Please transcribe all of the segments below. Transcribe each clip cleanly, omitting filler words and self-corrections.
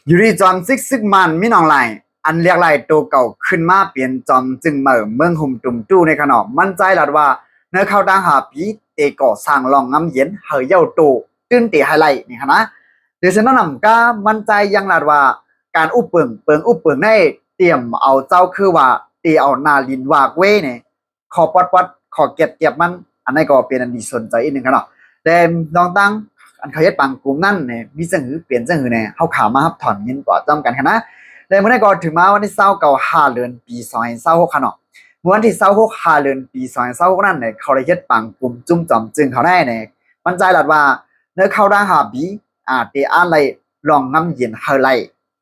อยู่ที่จอมซึกมันมิน้องไหลอันเรียกไหลตัวเก่าขึ้นมาเปลี่ยนจอมจึงเหม่อเมืองหุ่มตุ่มตู้ในขนมมั่นใจหลัดว่าเนื้อเข้าดังหาปีเตก่อสร้างลองงำเย็นเฮยเย้าตูตื้นเตไฮไลท์นี่ค่ะนะเดี๋ยวฉันนำก็มั่นใจยังหลัดว่าการอุบเปิงได้เตรียมเอาเจ้าคือว่าตีเอานาลินวากเว้เนี่ยขอปัดขอเก็บมันอันนี้ก็เป็นอันดีสนใจอีกหนึ่งค่ะเนาะแต่ลองตั้ง อันเขาเฮ็ดปังกลุ่มนั่นเนี่ยมีจังหือเปลี่ยนจังหือเนี่ยเฮาข่าวมาครับถอนเงินกว่าจำกันค่ะนะแล้วมื้อนี้ก็ถึงมาวันที่29เดือนปี2026ค่ะเนาะวันที่26เดือนปี2026นั่นเนี่ยเขาได้เฮ็ดปังกลุ่มจุ่มจอมจึงเขาได้เนี่ยมั่นใจหลัดว่าเนื้อเข้าได้หาบีเตอันไรลองน้ำเย็นเฮาไล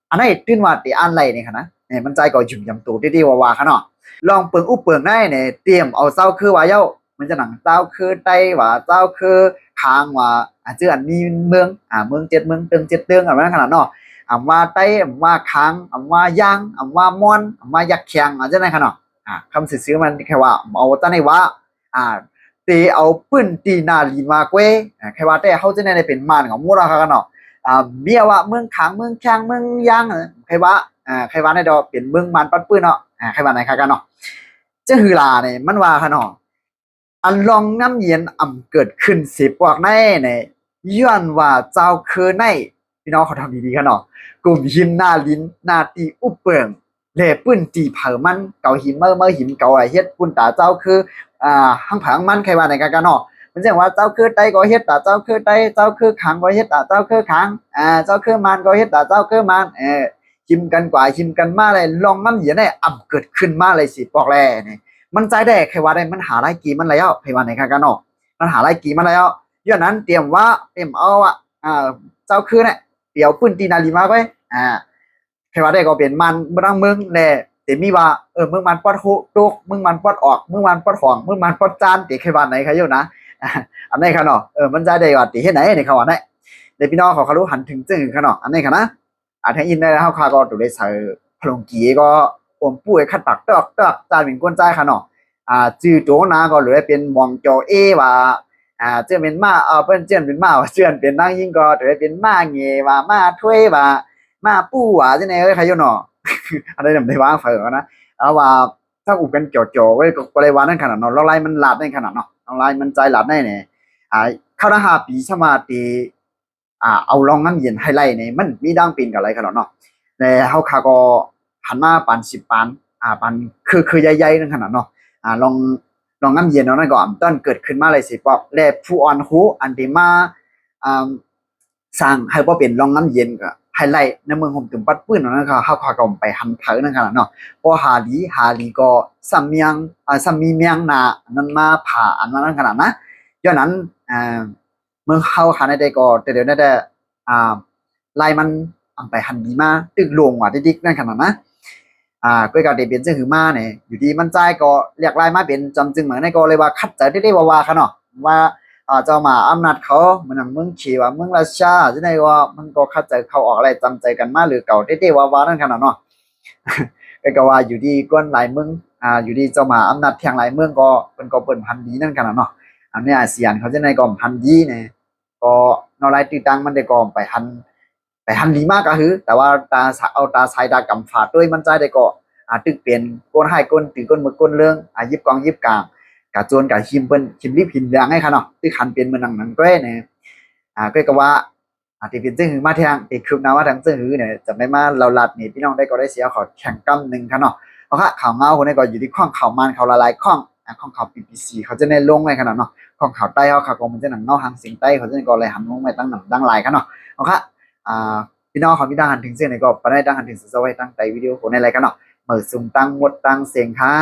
อันนี้ตื่นว่าเตอันไรเนี่ยค่ะนะเนี่ยมั่นใจก็ยุ่มยำตัวดีๆว่าค่ะเนาะลองเปิงอุบเปิงได้เนี่ยเตรียมเอาเจ้าคือว่าเย้ามันจะหนังเจ้าคือไต้ว่าเจ้าคือค้างว่าชื่ออันมีเมืองเมือง7 เมืองเตึง7 เตืองอะไรนั่นขนาดเนาะว่าไต้ว่าค้างว่าย่างว่าม่อนว่ายักษ์แข็งจะได้ขนาดคำสื่อมันแค่ว่าเอาตั้งในว่าตีเอาปืนตีนาลีมาเว้แค่ว่าแต่เขาจะได้เป็นมันของมูราคากันเนาะเบี้ยว่าเมืองค้างเมืองแข็งเมืองย่างใครว่าใครว่าในดอเป็นเมืองมันปัดปืนเนาะใครว่าไหนค่ะกันเนาะจะฮือลาเนี่ยมันว่าค่ะเนาะอันลองน้ำเย็นเกิดขึ้นสิปวกในเนี่ยย้อนว่าเจ้าคือในพี่น้องเขาทำดีๆกันเนาะกลุ่มหิมหน้าลิ้นหน้าตีอุบเปิงเล่ปื้นตีเผามันเกาหิมเมื่อหิมเกาไอเฮ็ดปุ่นตาเจ้าคือหังผังมันใครว่าในกันเนาะมันจะว่าเจ้าคือไตก็เฮ็ดตาเจ้าคือไตเจ้าคือขังก็เฮ็ดตาเจ้าคือขังเจ้าคือมันก็เฮ็ดตาเจ้าคือมันหิมกันกว่าหิมกันมาเลยลองน้ำเย็นเนี่ยเกิดขึ้นมาเลยสิปอกแล่เนี่ยมันใจได้ใครว่าได้มันหาไรกี่มันแล้วใครว่าในกันเนาะมันหาไรกี่มันแล้วย้อนนั้นเตรียมเอาเจ้าคือเนี่ยเดี๋ยวปืนตีนาลีมาไว้ใครว่าได้ก็เป็นมันเมืองแน่แต่มีว่าเมืองมันปอดโคโตกเมืองมันปอดออกเมืองมันปอดของเมืองมันปอดจานติใครว่าไหนใครอยู่นะอันนี้ค่ะเนาะมันใจได้ว่าติเฮ็ดไหนในเขาว่าได้เดี๋ยวพี่น้องเขารู้หันถึงจึงค่ะเนาะอันนี้ค่ะนะแทงอินได้เฮาคาก็ตัวได้ใส่พลงกีก็อมปุ้ยคัดตักตอกจานเป็นก้นใจค่ะเนาะจื่อโจนาก็เหลือเป็นมองจอว่าเจื้อเป็นมาเปิ้นเจื้อนเป็นมาว่าเจื้อนเป็นนางยิงก็เหลือเป็นมาเงว่ามาถ้วยว่ามาปู้ว่าจังได๋เอ้ยใครอยู่เนาะอันนี้นำได้วางเฝอนะเอาว่าถ้าอุบกันจ่อๆไว้ก็เลยว่านั่นขนาดเนาะลองไล่มันลาดในขนาดเนาะลองไล่มันใจลาดได้เนี่ยเข้าได้5 ปีสมาติเอาลองน้ำเย็นไฮไลท์เนี่ยมันมีดังปีนกับอะไรขนาดเนาะแต่เฮาคาก็หันมาปัน10ปันปันคือใหญ่ๆนั่นขนาดเนาะลองน้ำเย็นเนาะนั่นก็ต้นเกิดขึ้นมาเลยสิปอกและผู้อ่อนหูอันที่มาสร้างให้บ่เป็นลองน้ำเย็นก็ไฮไลท์ในเมืองผมถึงปัดปื้นเนาะนั่นก็เฮาคาก็ไปหันเถอนั่นขนาดเนาะพอหาลีก็ซัมเมียงซัมมีเมียงนานั้นมาผ่าอันนั้นขนาดนะย้อนนั้นเมืองเฮาหาได้ก็แต่เดี๋ยวได้ลายมันไปหันดีมาตึกลงว่าดิกนั่นขนาดนะก็ก็ได้เป็นจังหือมาเนี่ยอยู่ดีมันใจก็เรียกลายมาเป็นจำจึงเหมือนในก็เลยว่าคัดใจได้ว่าค่ะเนาะว่าเจ้ามาอำนาจเขามันเมืองขี่ว่าเมืองราชาจังได๋ว่ามันก็คัดใจเขาออกอะไรจำใจกันมาหรือเก่าได้ว่านั่นขนาดเนาะก็ว่าอยู่ดีก้นหลายเมืองอยู่ดีเจ้ามาอำนาจเพียงหลายเมืองก็เปิ้นก็เปิ้นพันดีนั่นขนาดเนาะอันนี้อาเซียนเขาจังได๋ก็พันดีเนี่ยก็เนาะหลายติตังมันได้ก็ไปหันดีมากก็คือแต่ว่าตาสายตากำฝาดด้วยมันใจได้ก็ตึกเปลี่ยนก้นให้ก้นตีก้นมือก้นเรื่องยิบกองยิบกลางกะโจนกะหิมเปิ้นหิมรีบหินแดงให้ค่ะเนาะตึกคันเปลี่ยนมือหนังก้อยเนี่ยก็ว่าที่เป็นจึงหือมาทางที่คืบหน้าว่าทางจึงหือเนี่ยจำได้มาเราลัดนี่พี่น้องได้ก็ได้เสียขอแข่งกำนึงค่ะเนาะเพราะข่าวเมาคนนี้ก็อยู่ที่ข้องข่าวมันข่าวละลายข้องข้องข่าว BBC เขาจะได้ลงไว้ขนาดเนาะข้องข่าวใต้เขาข่าวกองมันจะหนังเงาหางเสียงใต้เขาจะก็เลยหันลงไปตั้งหนังตั้งลายค่ะเนาะเอาค่ะพี่น้องเขามีดังหันถึงเสียงไหนก็ไปได้ดังหันถึงสุดซอยตั้งใจวิดีโอในอะไรกันเนาะเหมือนซุ่มตั้งหมดตั้งเสียงค่ะ